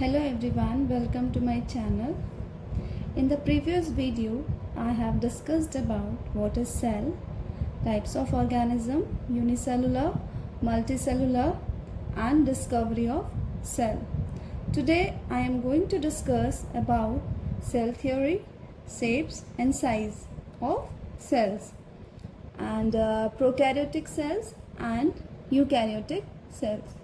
Hello everyone, welcome to my channel. In the previous video, I have discussed about what is cell, types of organism, unicellular, multicellular and discovery of cell. Today I am going to discuss about cell theory, shapes and size of cells and prokaryotic cells and eukaryotic cells.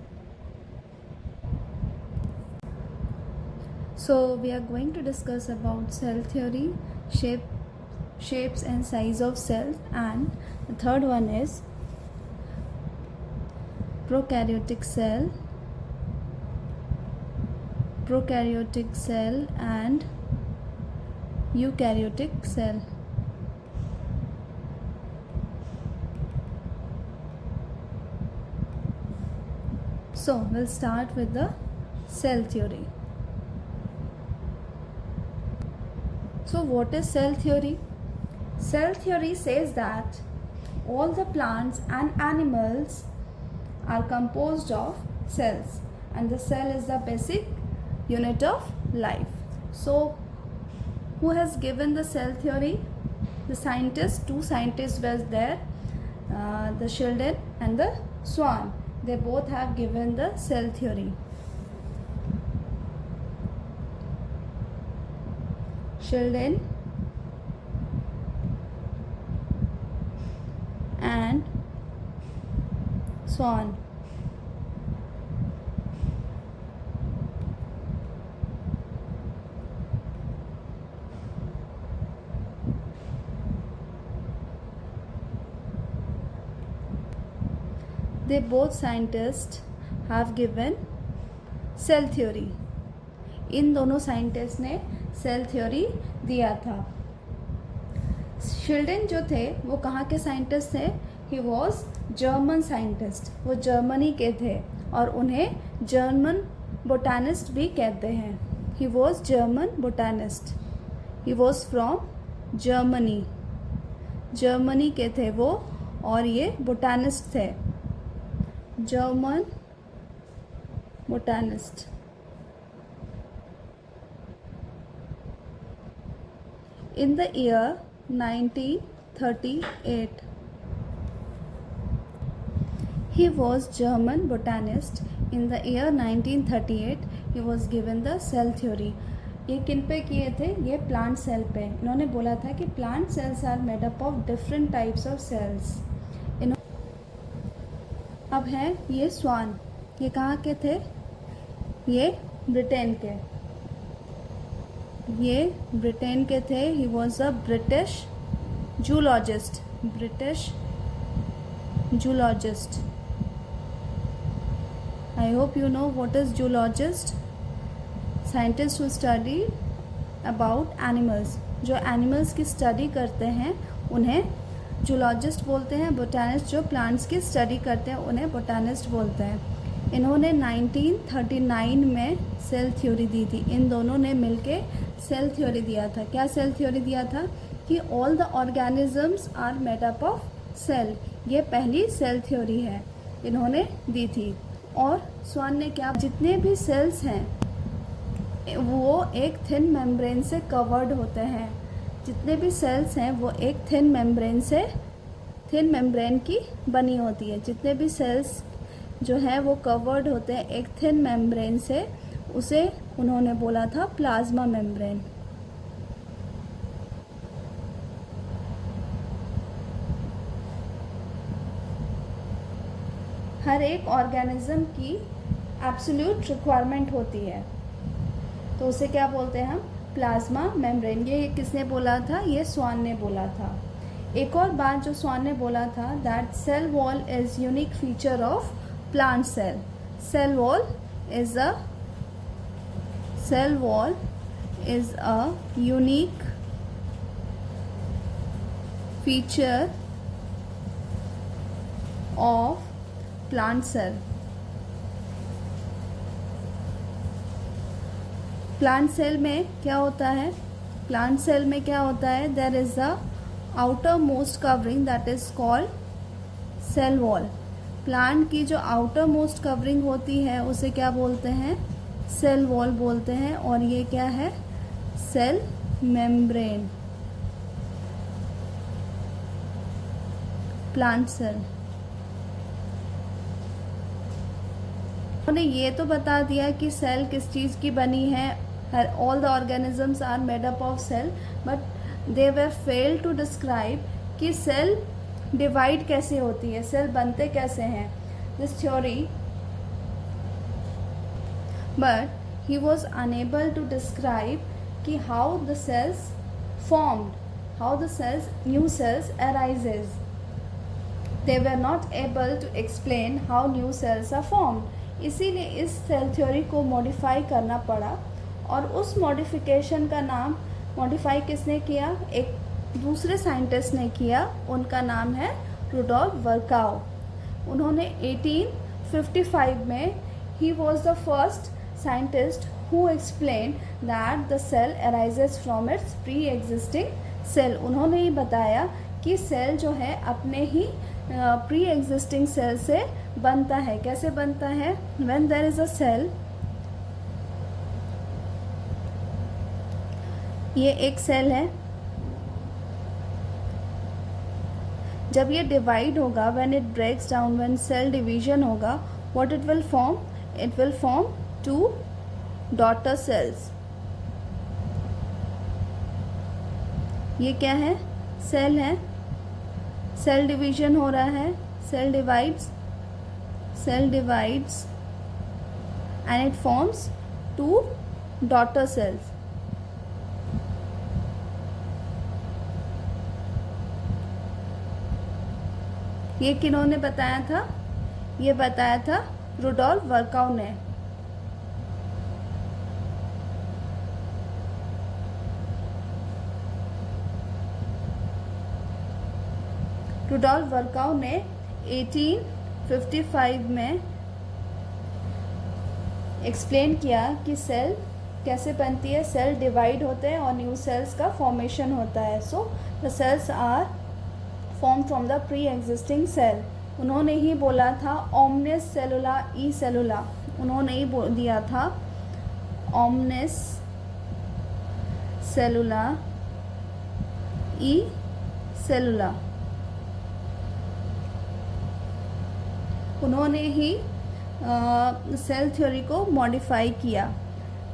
So we are going to discuss about cell theory, shapes and size of cells, and the third one is prokaryotic cell and eukaryotic cell. So we'll start with the cell theory. So what is cell theory? Cell theory says that all the plants and animals are composed of cells and the cell is the basic unit of life. So who has given the cell theory? The scientists, two scientists were there, the Sheldon and the Swan. They both have given the cell theory. Sheldon and Swan. They both scientists have given cell theory. इन दोनों scientist ने cell theory दिया था. शिल्डन जो थे वो कहाँ के scientist थे? He was German scientist. वो जर्मनी के थे और उन्हें जर्मन बोटानिस्ट भी कहते हैं. He was German botanist. He was from Germany. Germany के थे वो और ये बोटानिस्ट थे. German botanist. In the year 1938, he was German botanist. In the year 1938, he was given the cell theory. ये किन पे किए थे? ये प्लांट सेल पे. इन्होंने बोला था कि plant cells are made up of different types of cells. अब है ये स्वान. ये कहाँ के थे? ये ब्रिटेन के. ये ब्रिटेन के थे. He was a British zoologist. British zoologist. I hope you know what is zoologist. Scientist who study about animals. जो एनिमल्स की स्टडी करते हैं उन्हें जूलॉजिस्ट बोलते हैं. बोटानिस्ट जो प्लांट्स की स्टडी करते हैं उन्हें बोटानिस्ट बोलते हैं. इन्होंने 1939 में सेल थ्योरी दी थी. इन दोनों ने मिलके सेल थ्योरी दिया था. क्या सेल थ्योरी दिया था? कि all the organisms are made up of cell. ये पहली सेल थ्योरी है इन्होंने दी थी. और स्वान ने क्या? जितने भी सेल्स हैं वो एक थिन मेम्ब्रेन से कवर्ड होते हैं. जितने भी सेल्स हैं वो एक थिन मेम्ब्रेन की बनी होती है. जितने भी सेल्स जो है वो कवर्ड होते हैं एक थिन मेम्ब्रेन से. उसे उन्होंने बोला था प्लाज्मा मेम्ब्रेन. हर एक ऑर्गेनिज्म की एब्सोल्यूट रिक्वायरमेंट होती है तो उसे क्या बोलते हैं हम? Plasma membrane. ये किसने बोला था? ये स्वान ने बोला था. एक और बात जो स्वान ने बोला था, that cell wall is unique feature of plant cell. Cell wall is a unique feature of plant cell. Plant cell में क्या होता है? प्लांट सेल में क्या होता है? There is a outermost covering that is called cell wall. Plant की जो आउटर मोस्ट कवरिंग होती है उसे क्या बोलते हैं? सेल वॉल बोलते हैं, और ये क्या है, सेल मेम्ब्रेन, प्लांट सेल। उन्होंने ये तो बता दिया कि सेल किस चीज़ की बनी है, all the organisms are made up of cell, but they were fail to describe कि सेल डिवाइड कैसे होती है, सेल बनते कैसे हैं, this theory, but he was unable to describe कि how the cells formed, how the cells, new cells arises. They were not able to explain how new cells are formed. इसीलिए इस cell theory को modify करना पड़ा, और उस modification का नाम, मॉडिफाई किसने किया, एक दूसरे साइंटिस्ट ने किया, उनका नाम है रुडोल्फ वर्काउ। उन्होंने 1855 में, he was the first scientist who explained that the cell arises from its pre-existing cell. उन्होंने ही बताया कि सेल जो है अपने ही प्री एग्जिस्टिंग सेल से बनता है। कैसे बनता है, when there is a cell, ये एक सेल है, जब ये डिवाइड होगा, when it breaks down, when cell division होगा, what it will form, it will form two daughter cells. ये क्या है, सेल है, सेल डिवीजन हो रहा है, cell divides and it forms two daughter cells. ये किन्होंने बताया था, ये बताया था रुडोल्फ वर्काउ ने। रुडोल्फ वर्काउ ने 1855 में एक्सप्लेन किया कि सेल कैसे बनती है, सेल डिवाइड होते हैं और न्यू सेल्स का फॉर्मेशन होता है। So the cells are form from the pre existing cell. उन्होंने ही बोला था ओमनिस सेलुला ई सेलुला, उन्होंने ही बोल दिया था ओमनिस सेलुला ई सेलुला। उन्होंने ही सेल थ्योरी को मॉडिफाई किया।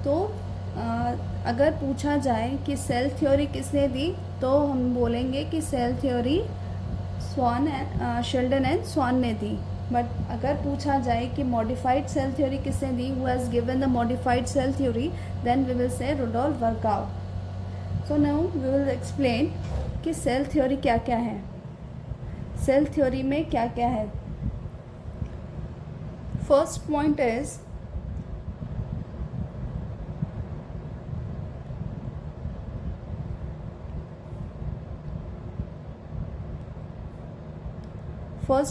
तो अगर पूछा जाए कि सेल थ्योरी किसने दी, तो हम बोलेंगे कि सेल थ्योरी शेल्डन एंड स्वान ने दी। बट अगर पूछा जाए कि मॉडिफाइड सेल थ्योरी किसने दी, who has given the modified cell theory, then we will say Rudolf Virchow. So now we will explain कि सेल थ्योरी क्या क्या है, सेल थ्योरी में क्या क्या है। First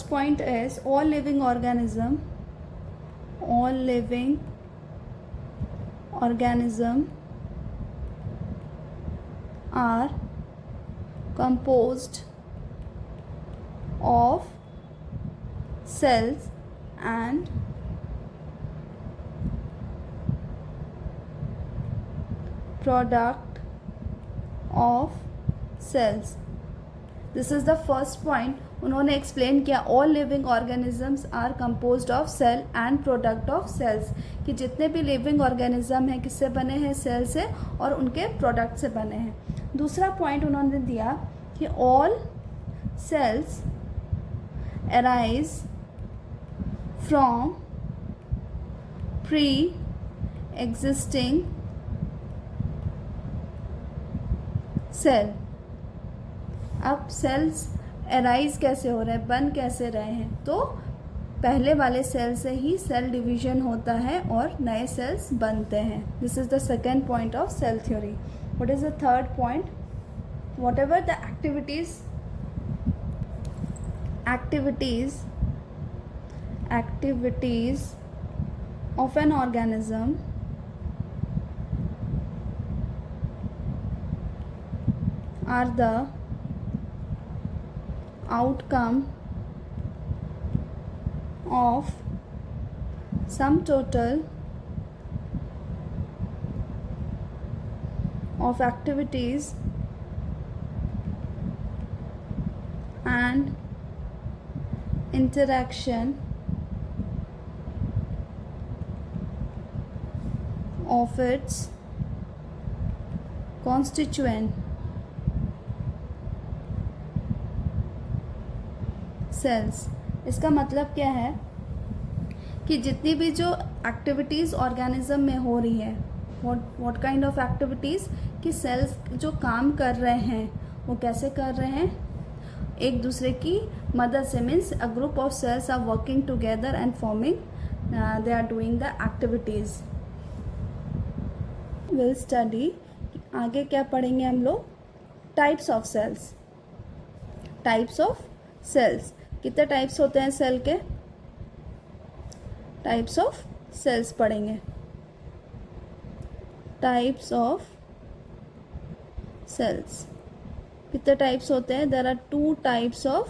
point is all living organism are composed of cells and product of cells. This is the first point. उन्होंने explain किया all living organisms are composed of cell and product of cells, कि जितने भी living organism हैं किससे बने हैं, cell से और उनके प्रोडक्ट से बने हैं। दूसरा पॉइंट उन्होंने दिया कि all cells arise from pre existing cell. अब सेल्स अराइज कैसे हो रहे हैं, बन कैसे रहे हैं, तो पहले वाले सेल से ही सेल डिवीजन होता है और नए सेल्स बनते हैं। This is the second point of cell theory. What is the third point, whatever the activities of an organism are the outcome of sum total of activities and interaction of its constituent cells। इसका मतलब क्या है कि जितनी भी जो activities organism में हो रही है, व्हाट काइंड ऑफ एक्टिविटीज़, कि सेल्स जो काम कर रहे हैं वो कैसे कर रहे हैं, एक दूसरे की मदद से, means a group of cells are working together and forming, they are doing the activities. Will study, आगे क्या पढ़ेंगे हम लोग, types of cells. Types of cells, कितने टाइप्स होते हैं सेल के, टाइप्स ऑफ सेल्स पढ़ेंगे। टाइप्स ऑफ सेल्स, कितने टाइप्स होते हैं, there are 2 types of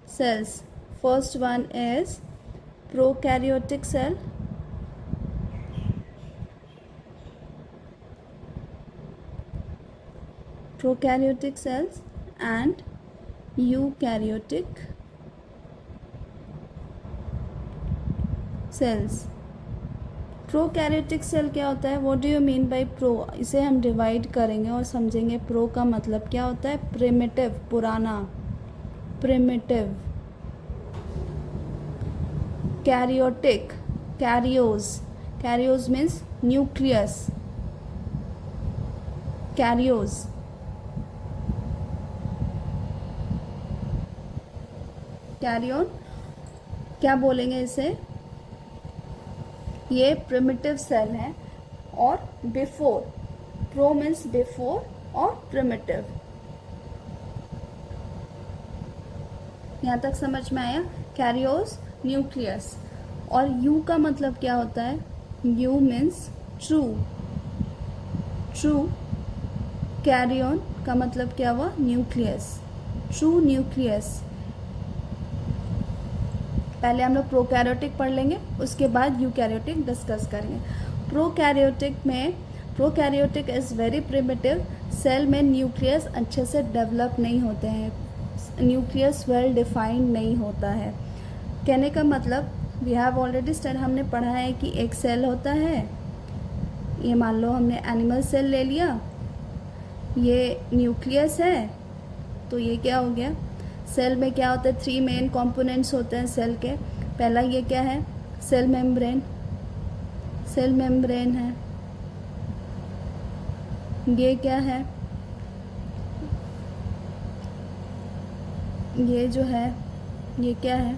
cells. First one is prokaryotic cell, prokaryotic cells and eukaryotic cells। Prokaryotic cell क्या होता है, what do you mean by pro, इसे हम डिवाइड करेंगे और समझेंगे प्रो का मतलब क्या होता है, प्रिमिटिव, पुराना, प्रिमिटिव। कैरियोटिक, कैरियोज, कैरियोज मीन्स न्यूक्लियस, कैरियोज। कैरियन, क्या बोलेंगे इसे, ये प्रिमिटिव सेल है, और बिफोर, प्रो मीन्स बिफोर और प्रिमिटिव। यहाँ तक समझ में आया, कैरियोस, न्यूक्लियस। और यू का मतलब क्या होता है, eu means true, true. Karyon का मतलब क्या हुआ, न्यूक्लियस, ट्रू न्यूक्लियस। पहले हम लोग प्रोकैरियोटिक पढ़ लेंगे, उसके बाद यूकैरियोटिक डिस्कस करेंगे। प्रोकैरियोटिक में, prokaryotic is very primitive, cell में न्यूक्लियस अच्छे से डेवलप नहीं होते हैं, न्यूक्लियस वेल डिफाइंड नहीं होता है। कहने का मतलब, वी हैव ऑलरेडी स्टडी, हमने पढ़ा है कि एक सेल होता है, ये मान लो हमने एनिमल सेल ले लिया, ये न्यूक्लियस है, तो ये क्या हो गया, सेल में क्या होता है, 3 मेन कंपोनेंट्स होते हैं सेल के। पहला ये क्या है, सेल मेम्ब्रेन, सेल मेम्ब्रेन है। ये क्या है, ये जो है, ये क्या है,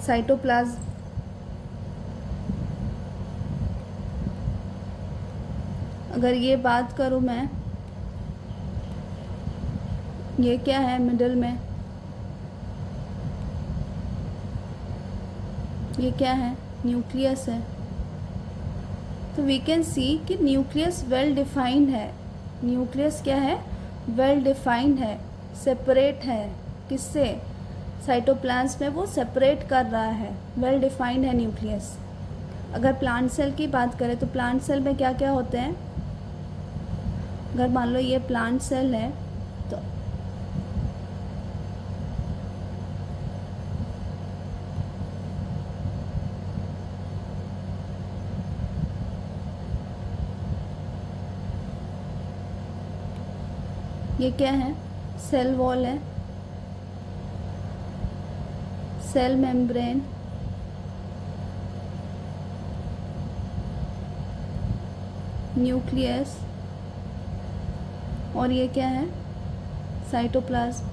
साइटोप्लाज्म। अगर ये बात करूँ मैं, ये क्या है मिडल में, ये क्या है, न्यूक्लियस है। तो वी कैन सी कि न्यूक्लियस वेल डिफाइंड है, न्यूक्लियस क्या है, वेल डिफाइंड है, सेपरेट है, किससे, साइटोप्लाज्म में वो सेपरेट कर रहा है, वेल डिफाइंड है न्यूक्लियस। अगर प्लांट सेल की बात करें तो प्लांट सेल में क्या क्या होते हैं, अगर मान लो ये प्लांट सेल है, तो ये क्या है, सेल वॉल है, सेल मेम्ब्रेन, न्यूक्लियस, और ये क्या है, साइटोप्लाज्म।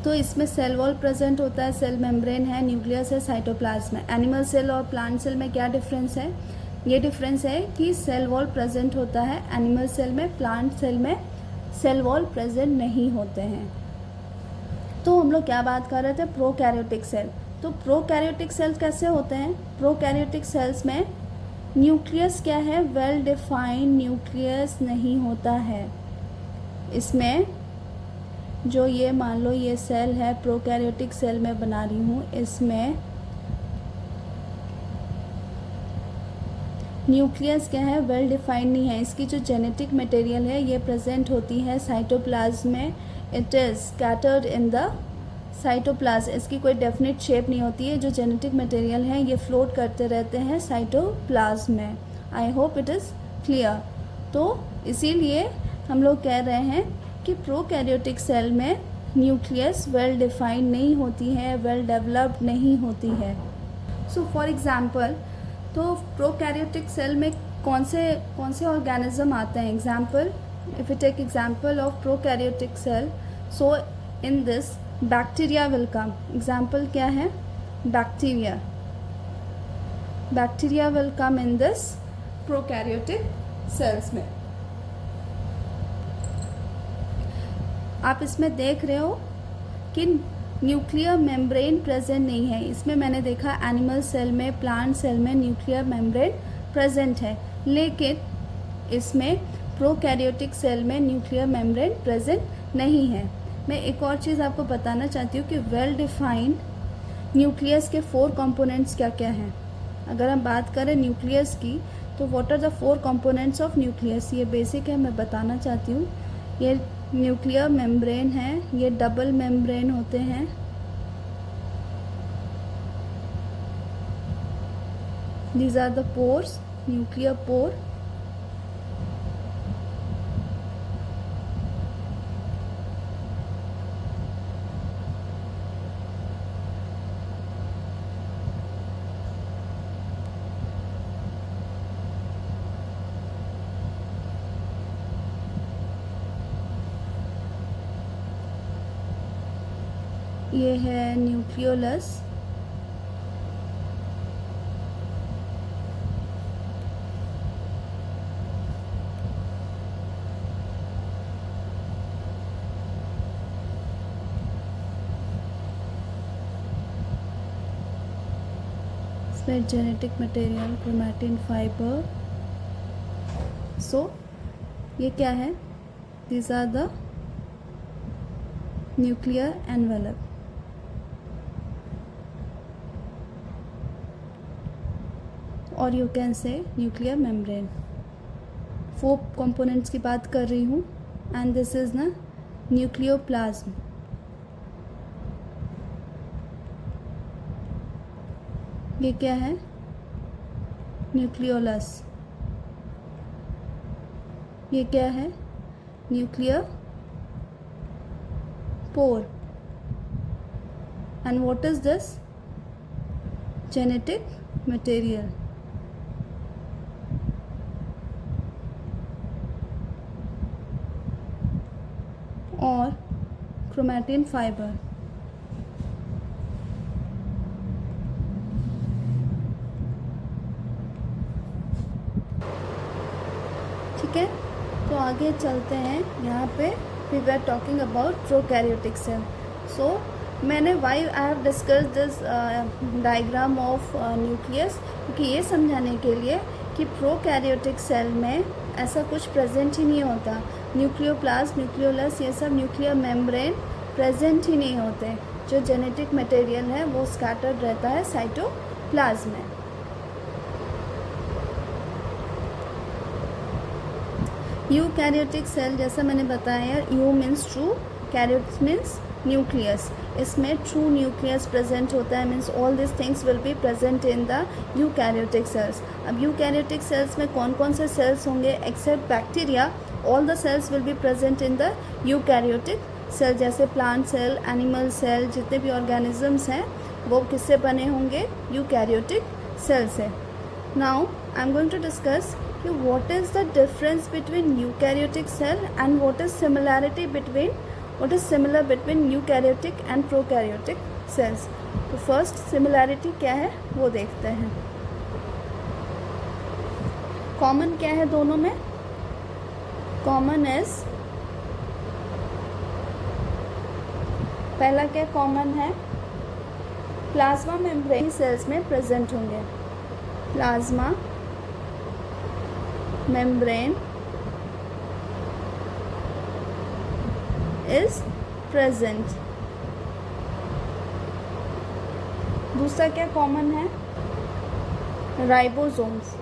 तो इसमें सेल वॉल प्रेजेंट होता है, सेल मेम्ब्रेन है, न्यूक्लियस है, साइटोप्लाज्म है। एनिमल सेल और प्लांट सेल में क्या डिफरेंस है, ये डिफरेंस है कि सेल वॉल प्रेजेंट होता है एनिमल सेल में, प्लांट सेल में सेल वॉल प्रेजेंट नहीं होते हैं। तो हम लोग क्या बात कर रहे थे, प्रोकैरियोटिक सेल। तो प्रोकैरियोटिक सेल कैसे होते हैं, प्रोकैरियोटिक सेल्स में न्यूक्लियस क्या है, वेल डिफाइंड न्यूक्लियस नहीं होता है। इसमें जो ये मान लो ये सेल है, प्रोकैरियोटिक सेल मैं बना रही हूँ, इसमें न्यूक्लियस क्या है, वेल डिफाइंड नहीं है। इसकी जो जेनेटिक मटेरियल है ये प्रेजेंट होती है साइटोप्लाज्म में। It is scattered in the cytoplasm. इसकी कोई डेफिनेट शेप नहीं होती है। जो जेनेटिक मटेरियल है ये फ्लोट करते रहते हैं साइटोप्लाज्म में। I hope it is clear. तो इसीलिए हम लोग कह रहे हैं कि प्रोकैरियोटिक सेल में न्यूक्लियस वेल डिफाइंड नहीं होती है, वेल डेवलप्ड नहीं होती है। सो फॉर एग्ज़ाम्पल, तो प्रोकैरियोटिक सेल में कौन से ऑर्गेनिज्म आते हैं? Example, if you take example of prokaryotic cell, so in this bacteria will come. Example क्या है? Bacteria. Bacteria will come in this prokaryotic cells में। आप इसमें देख रहे हो कि न्यूक्लियर मेम्ब्रेन प्रेजेंट नहीं है। इसमें मैंने देखा एनिमल सेल में, प्लांट सेल में न्यूक्लियर मेम्ब्रेन प्रेजेंट है, लेकिन इसमें प्रोकैरियोटिक सेल में न्यूक्लियर मेम्ब्रेन प्रेजेंट नहीं है। मैं एक और चीज़ आपको बताना चाहती हूँ कि वेल डिफाइंड न्यूक्लियस के 4 कंपोनेंट्स क्या क्या हैं। अगर हम बात करें न्यूक्लियस की, तो what are the 4 components of nucleus? ये बेसिक है, मैं बताना चाहती हूँ। ये न्यूक्लियर मेम्ब्रेन है, ये डबल मेम्ब्रेन होते हैं, these are the pores, nuclear pore, ये है न्यूक्लियोलस, इसमें genetic material, chromatin fibre. So ये क्या है? These are the nuclear envelope. और you can say nuclear membrane. 4 components की बात कर रही हूँ, एंड दिस इज ना न्यूक्लियोप्लाज्म। ये क्या है? न्यूक्लियोलस। ये क्या है? Nuclear pore. And what is this? Genetic material. और क्रोमैटिन फाइबर। ठीक है, तो आगे चलते हैं। यहाँ पे we were talking about prokaryotic cell. So मैंने Y I have discuss this diagram of nucleus, क्योंकि ये समझाने के लिए कि प्रोकैरियोटिक सेल में ऐसा कुछ प्रेजेंट ही नहीं होता। न्यूक्लियोप्लाज्म, न्यूक्लियोलस, ये सब न्यूक्लियर मेम्ब्रेन प्रेजेंट ही नहीं होते। जो जेनेटिक मटेरियल है वो स्कैटर्ड रहता है साइटोप्लाज्म में। यूकैरियोटिक सेल, जैसा मैंने बताया, eu means true, karyotes means nucleus. इसमें ट्रू न्यूक्लियस प्रेजेंट होता है, means all this things will be present in the eukaryotic cells. अब यूकैरियोटिक सेल्स में कौन कौन से सेल्स होंगे? Except bacteria, all the cells will be present in the eukaryotic cell. जैसे प्लांट सेल, एनिमल सेल, जितने भी ऑर्गेनिजम्स हैं वो किससे बने होंगे? यूकैरियोटिक सेल से। Now I am going to discuss कि what is the difference between eukaryotic cell and what is similar between eukaryotic and prokaryotic cells। तो फर्स्ट सिमिलैरिटी क्या है वो देखते हैं। कॉमन क्या है दोनों में? कॉमन इज, पहला क्या कॉमन है? प्लाज्मा मेम्ब्रेन सेल्स में प्रेजेंट होंगे। Plasma membrane is present. दूसरा क्या कॉमन है? राइबोसोम्स।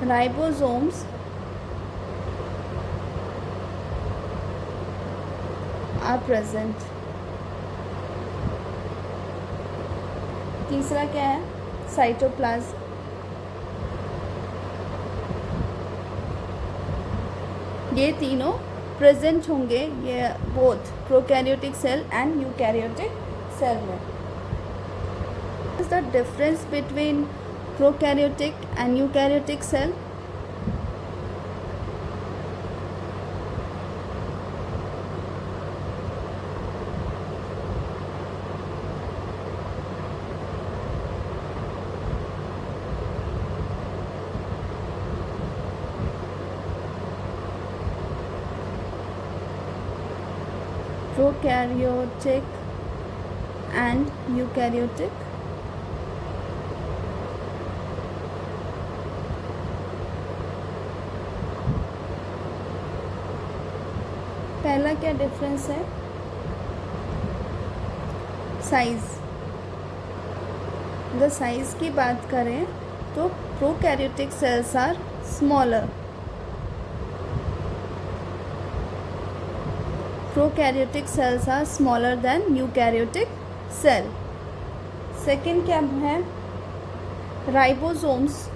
Ribosomes are present. तीसरा क्या है? साइटोप्लाज्म। ये तीनों प्रेजेंट होंगे, ये both prokaryotic cell and eukaryotic cell में। Is the difference between prokaryotic and eukaryotic cell? Prokaryotic and eukaryotic? पहला क्या डिफरेंस है? साइज। अगर साइज की बात करें तो prokaryotic cells are smaller. Prokaryotic cells are smaller than eukaryotic cell. Second क्या है? Ribosomes.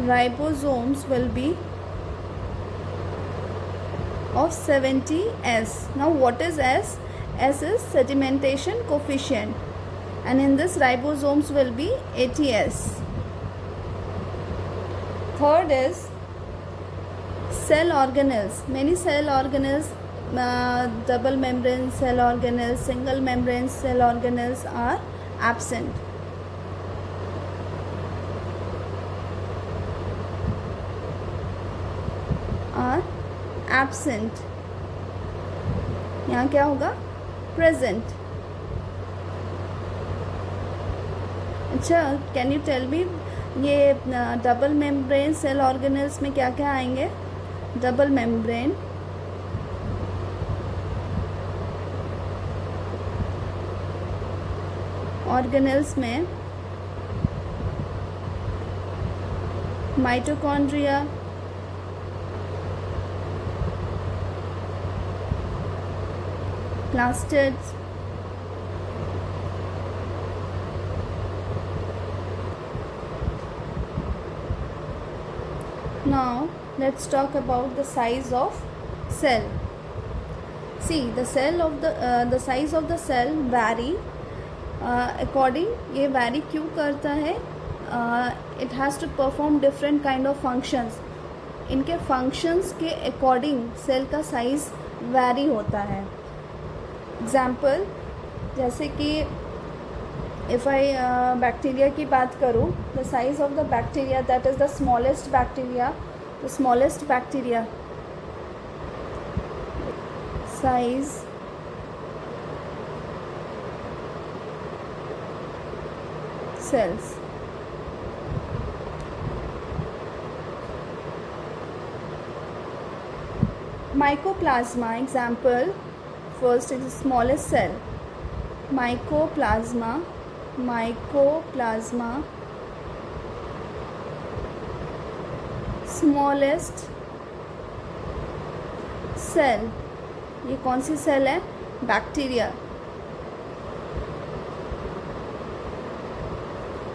Ribosomes will be of 70S. Now what is S? S is sedimentation coefficient, and in this ribosomes will be 80S. Third is cell organelles. Many cell organelles, double membrane cell organelles, single membrane cell organelles are absent. Absent. यहाँ क्या होगा? Present. अच्छा, can you tell me ये double membrane cell organelles में क्या क्या आएंगे? Double membrane organelles में mitochondria, plastids, now let's talk about the size of cell. See, the size of the cell vary according, ये vary क्यों करता है? It has to perform different kind of functions. इनके functions के according cell का size vary होता है। Example, जैसे कि इफ़ आई बैक्टीरिया की बात करूँ, the size of the bacteria that is the smallest bacteria, size cells. Mycoplasma, example, first is the smallest cell. Mycoplasma, smallest cell. ये कौन सी सेल है? बैक्टीरिया.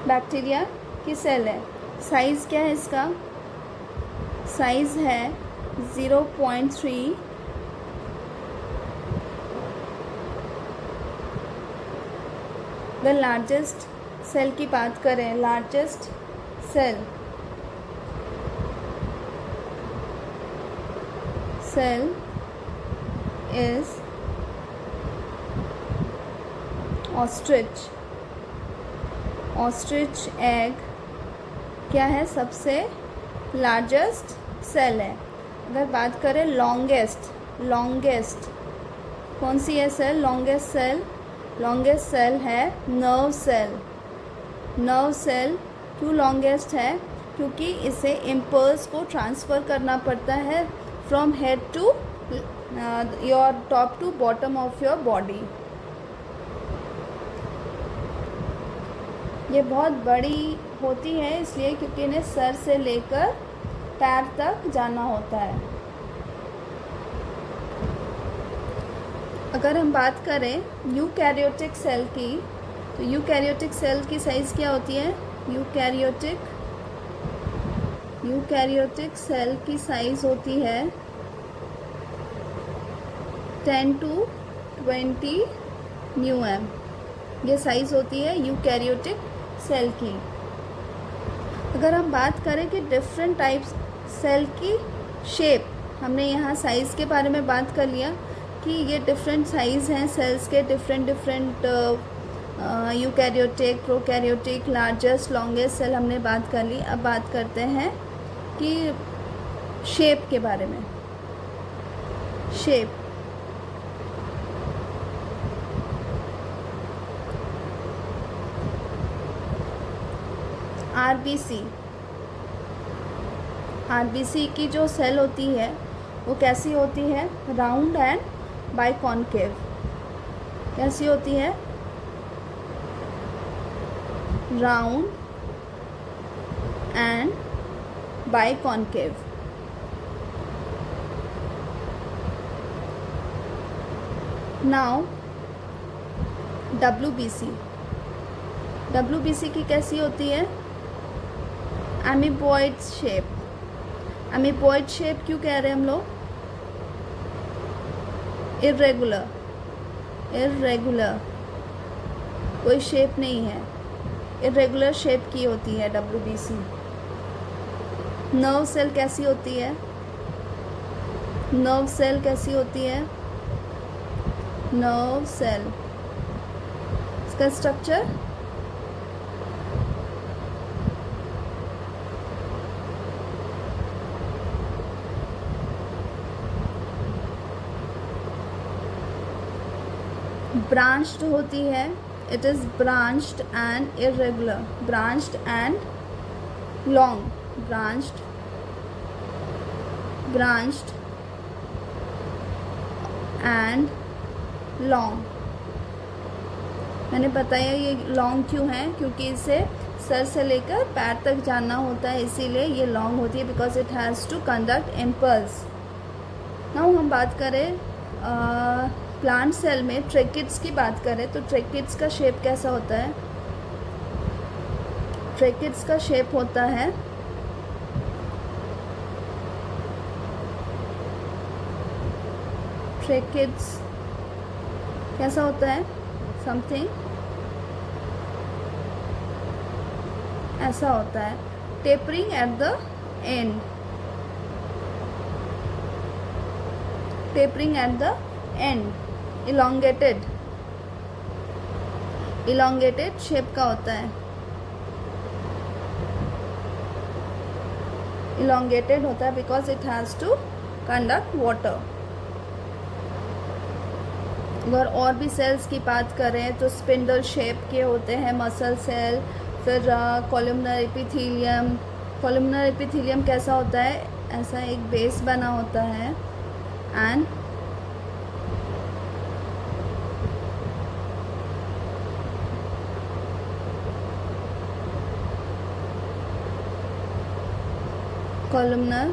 बैक्टीरिया की सेल है. साइज़ क्या है इसका? साइज़ है 0.3 द लार्जेस्ट सेल की बात करें, largest cell is ostrich. Ostrich egg क्या है? सबसे लार्जेस्ट सेल है. अगर बात करें लॉन्गेस्ट कौन सी है सेल? लॉन्गेस्ट सेल है नर्व सेल. नर्व सेल क्यों लॉन्गेस्ट है? क्योंकि इसे इम्पल्स को ट्रांसफ़र करना पड़ता है from head to your top to bottom of your body. ये बहुत बड़ी होती है इसलिए क्योंकि इन्हें सर से लेकर पैर तक जाना होता है। अगर हम बात करें यूकैरियोटिक सेल की, तो यूकैरियोटिक सेल की साइज़ क्या होती है? यूकैरियोटिक सेल की साइज़ होती है 10 to 20 μm। ये साइज़ होती है यूकैरियोटिक सेल की। अगर हम बात करें कि डिफरेंट टाइप्स सेल की शेप, हमने यहाँ साइज़ के बारे में बात कर लिया कि ये डिफरेंट साइज़ हैं सेल्स के, different eukaryotic, prokaryotic, largest, longest cell हमने बात कर ली। अब बात करते हैं कि शेप के बारे में। शेप, आरबीसी की जो सेल होती है वो कैसी होती है? Round and biconcave. कैसी होती है? Round and biconcave. Now WBC की कैसी होती है? Amoeboid shape. एमीबॉइड शेप क्यों कह रहे हैं हम लोग? इर्रेगुलर कोई शेप नहीं है, इर्रेगुलर शेप की होती है डब्ल्यूबीसी। नर्व सेल कैसी होती है? नर्व सेल कैसी होती है? नर्व सेल, इसका स्ट्रक्चर ब्रांच्ड होती है। It is branched and irregular, branched and long, branched and long. मैंने बताया ये लॉन्ग क्यों है, क्योंकि इसे सर से लेकर पैर तक जाना होता है, इसीलिए ये लॉन्ग होती है, because it has to conduct impulse. Now हम बात करें प्लांट सेल में ट्रेकिड्स की बात करें तो ट्रेकिड्स का शेप कैसा होता है? ट्रेकिड्स का शेप होता है ट्रेकिड्स कैसा होता है? समथिंग ऐसा होता है, tapering at the end, tapering at the end, elongated shape का होता है, इलोंगेटेड होता है because it has to conduct water. अगर और भी सेल्स की बात करें तो स्पिंडल शेप के होते हैं मसल सेल, फिर कॉलमनर एपिथेलियम। कॉलमनर एपिथेलियम कैसा होता है? ऐसा एक बेस बना होता है एंड columnar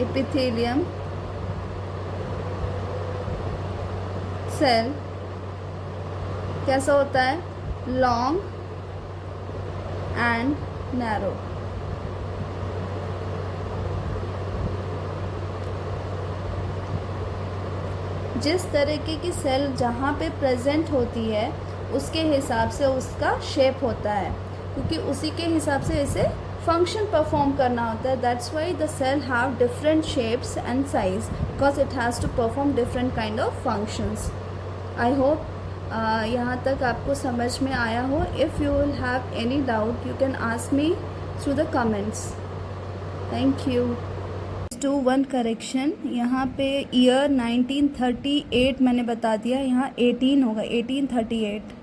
epithelium सेल कैसा होता है? Long and narrow. जिस तरीके की सेल जहाँ पे प्रेजेंट होती है उसके हिसाब से उसका शेप होता है, क्योंकि उसी के हिसाब से इसे फंक्शन परफॉर्म करना होता है। That's why the cell have different shapes and size because it has to perform different kind of functions. I hope यहाँ तक आपको समझ में आया हो। If you will have any doubt you can ask me through the comments. Thank you. To one correction, यहाँ पे year 1938 मैंने बता दिया, यहाँ 18 होगा, 1838।